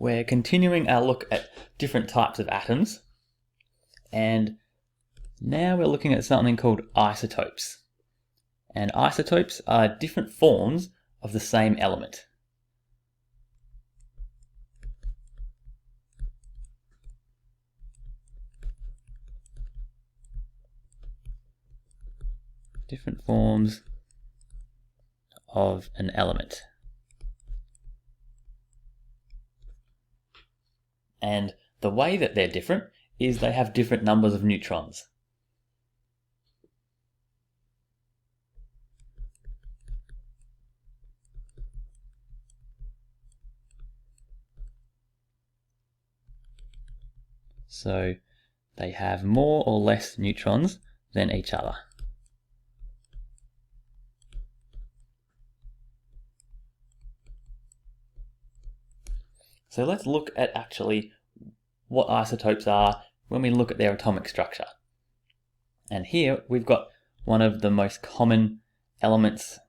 we're continuing our look at different types of atoms, and now we're looking at something called isotopes. And isotopes are different forms of the same element. Different forms of an element. And the way that they're different is they have different numbers of neutrons. So they have more or less neutrons than each other. So let's look at actually what isotopes are when we look at their atomic structure. And here we've got one of the most common elements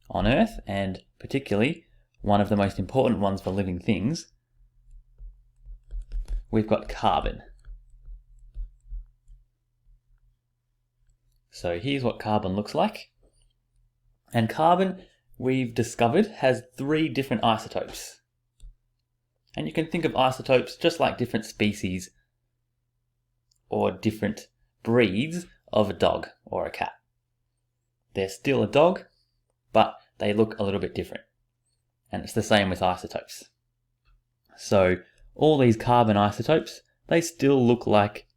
on Earth, and particularly one of the most important ones for living things. We've got carbon. So here's what carbon looks like. And carbon, we've discovered, has 3 different isotopes. And you can think of isotopes just like different species or different breeds of a dog or a cat. They're still a dog, but they look a little bit different. And it's the same with isotopes. So all these carbon isotopes, they still look like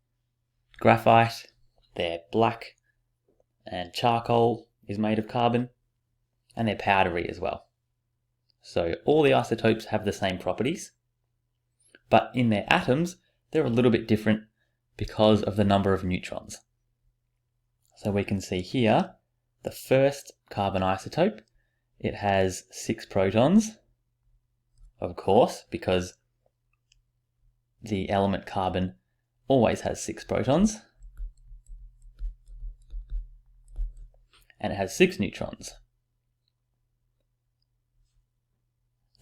graphite, they're black, and charcoal is made of carbon, and they're powdery as well. So all the isotopes have the same properties, but in their atoms, they're a little bit different because of the number of neutrons. So we can see here, the first carbon isotope, it has 6 protons, of course, because the element carbon always has 6 protons, and it has 6 neutrons.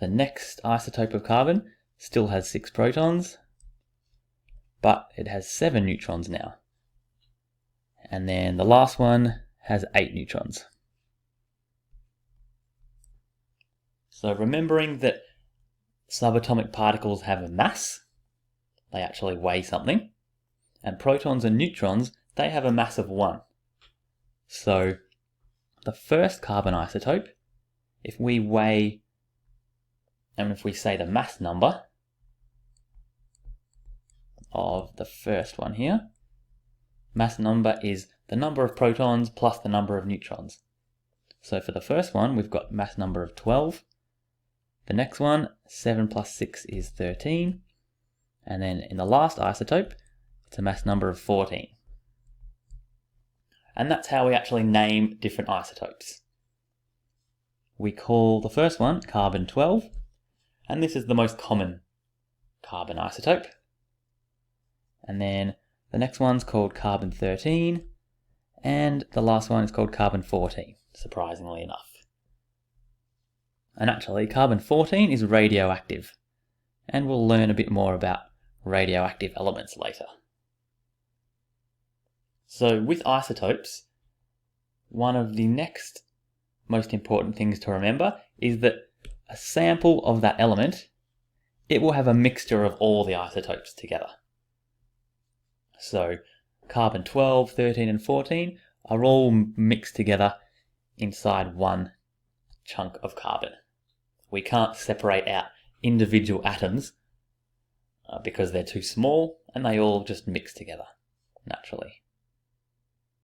The next isotope of carbon still has 6 protons, but it has 7 neutrons now. And then the last one has 8 neutrons. So remembering that subatomic particles have a mass, they actually weigh something, and protons and neutrons, they have a mass of 1. So the first carbon isotope, if we weigh, and if we say the mass number of the first one here, mass number is the number of protons plus the number of neutrons. So for the first one, we've got mass number of 12. The next one, 7 plus 6 is 13. And then in the last isotope, it's a mass number of 14. And that's how we actually name different isotopes. We call the first one carbon 12, and this is the most common carbon isotope. And then the next one's called carbon 13, and the last one is called carbon 14, surprisingly enough. And actually, carbon 14 is radioactive, and we'll learn a bit more about radioactive elements later. So with isotopes, one of the next most important things to remember is that a sample of that element, it will have a mixture of all the isotopes together. So carbon 12, 13 and 14 are all mixed together inside one chunk of carbon. We can't separate out individual atoms because they're too small, and they all just mix together naturally.